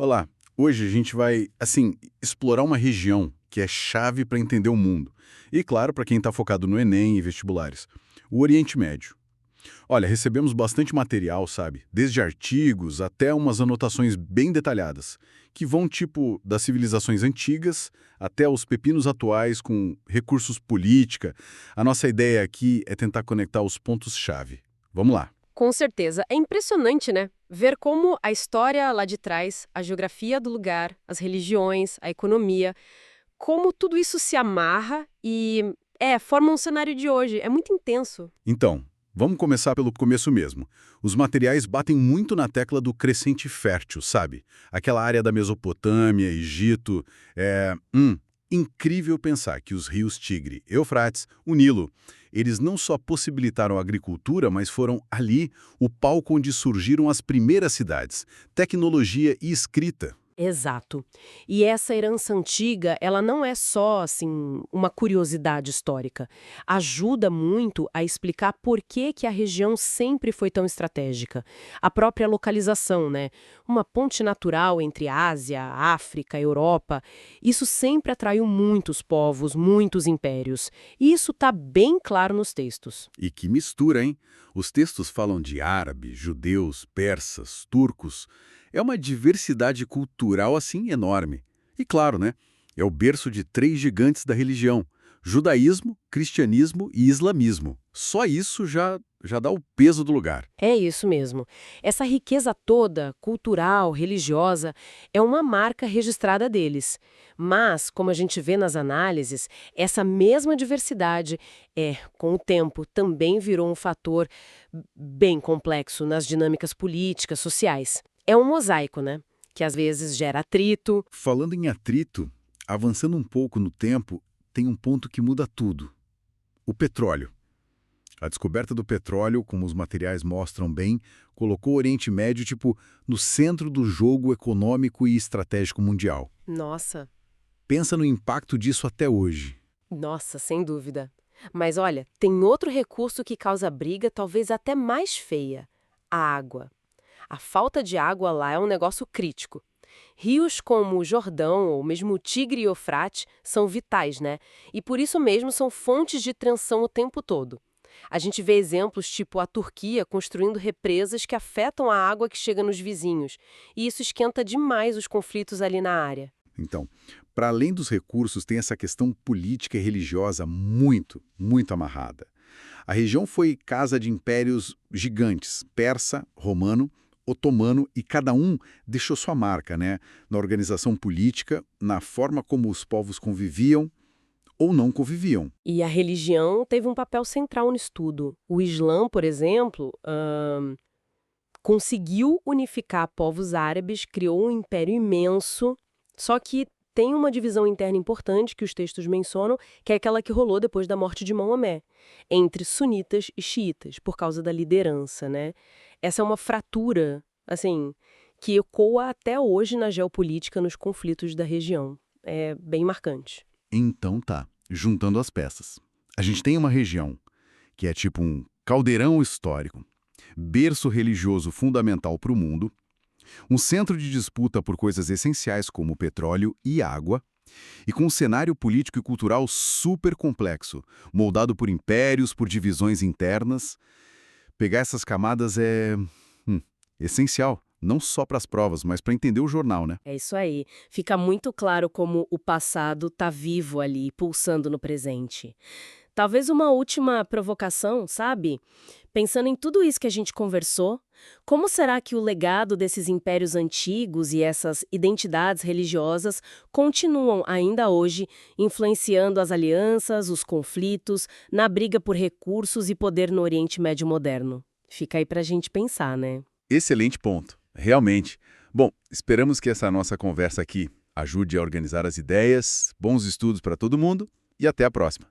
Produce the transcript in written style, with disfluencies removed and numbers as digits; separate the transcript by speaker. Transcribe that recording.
Speaker 1: Olá, hoje a gente vai, explorar uma região que é chave para entender o mundo. E, claro, para quem está focado no Enem e vestibulares, o Oriente Médio. Olha, recebemos bastante material, sabe? Desde artigos até umas anotações bem detalhadas, que vão tipo das civilizações antigas até os pepinos atuais com recursos política. A nossa ideia aqui é tentar conectar os pontos-chave. Vamos lá.
Speaker 2: Com certeza. É impressionante, né? Ver como a história lá de trás, a geografia do lugar, as religiões, a economia, como tudo isso se amarra e, forma um cenário de hoje. É muito intenso.
Speaker 1: Então, vamos começar pelo começo mesmo. Os materiais batem muito na tecla do crescente fértil, sabe? Aquela área da Mesopotâmia, Egito. Incrível pensar que os rios Tigre, Eufrates, o Nilo, eles não só possibilitaram a agricultura, mas foram ali o palco onde surgiram as primeiras cidades, tecnologia e escrita.
Speaker 2: Exato. E essa herança antiga, ela não é só, assim, uma curiosidade histórica. Ajuda muito a explicar por que que a região sempre foi tão estratégica. A própria localização, né? Uma ponte natural entre Ásia, África, Europa. Isso sempre atraiu muitos povos, muitos impérios. E isso está bem claro nos textos.
Speaker 1: E que mistura, hein? Os textos falam de árabes, judeus, persas, turcos. É uma diversidade cultural assim enorme. E claro, né? É o berço de três gigantes da religião: judaísmo, cristianismo e islamismo. Só isso já dá o peso do lugar.
Speaker 2: É isso mesmo. Essa riqueza toda, cultural, religiosa, é uma marca registrada deles. Mas, como a gente vê nas análises, essa mesma diversidade, com o tempo, também virou um fator bem complexo nas dinâmicas políticas, sociais. É um mosaico, né? Que às vezes gera atrito.
Speaker 1: Falando em atrito, avançando um pouco no tempo, tem um ponto que muda tudo: o petróleo. A descoberta do petróleo, como os materiais mostram bem, colocou o Oriente Médio, no centro do jogo econômico e estratégico mundial.
Speaker 2: Nossa,
Speaker 1: Pensa no impacto disso até hoje.
Speaker 2: nossa, sem dúvida. Mas olha, tem outro recurso que causa briga, talvez até mais feia: a água. A falta de água lá é um negócio crítico. Rios como o Jordão ou mesmo o Tigre e Eufrates são vitais, né? E por isso mesmo são fontes de tensão o tempo todo. A gente vê exemplos tipo a Turquia construindo represas que afetam a água que chega nos vizinhos. E isso esquenta demais os conflitos ali na área.
Speaker 1: Então, para além dos recursos, tem essa questão política e religiosa muito amarrada. A região foi casa de impérios gigantes: persa, romano, otomano, e cada um deixou sua marca, né? Na organização política, na forma como os povos conviviam ou não conviviam.
Speaker 2: E a religião teve um papel central nisso tudo. O Islã, por exemplo, conseguiu unificar povos árabes, criou um império imenso, só que tem uma divisão interna importante que os textos mencionam, que é aquela que rolou depois da morte de Maomé, entre sunitas e xiitas, por causa da liderança, né? Essa é uma fratura, assim, que ecoa até hoje na geopolítica, nos conflitos da região. É bem marcante.
Speaker 1: Então tá, juntando as peças. A gente tem uma região que é tipo um caldeirão histórico, berço religioso fundamental para o mundo, um centro de disputa por coisas essenciais como petróleo e água, e com um cenário político e cultural super complexo, moldado por impérios, por divisões internas. Pegar essas camadas é essencial, não só para as provas, mas para entender o jornal, né?
Speaker 2: É isso aí. Fica muito claro como o passado está vivo ali, pulsando no presente. Talvez uma última provocação, sabe? Pensando em tudo isso que a gente conversou, como será que o legado desses impérios antigos e essas identidades religiosas continuam ainda hoje influenciando as alianças, os conflitos, na briga por recursos e poder no Oriente Médio moderno? Fica aí pra gente pensar, né?
Speaker 1: Excelente ponto, realmente. Bom, esperamos que essa nossa conversa aqui ajude a organizar as ideias, bons estudos para todo mundo e até a próxima.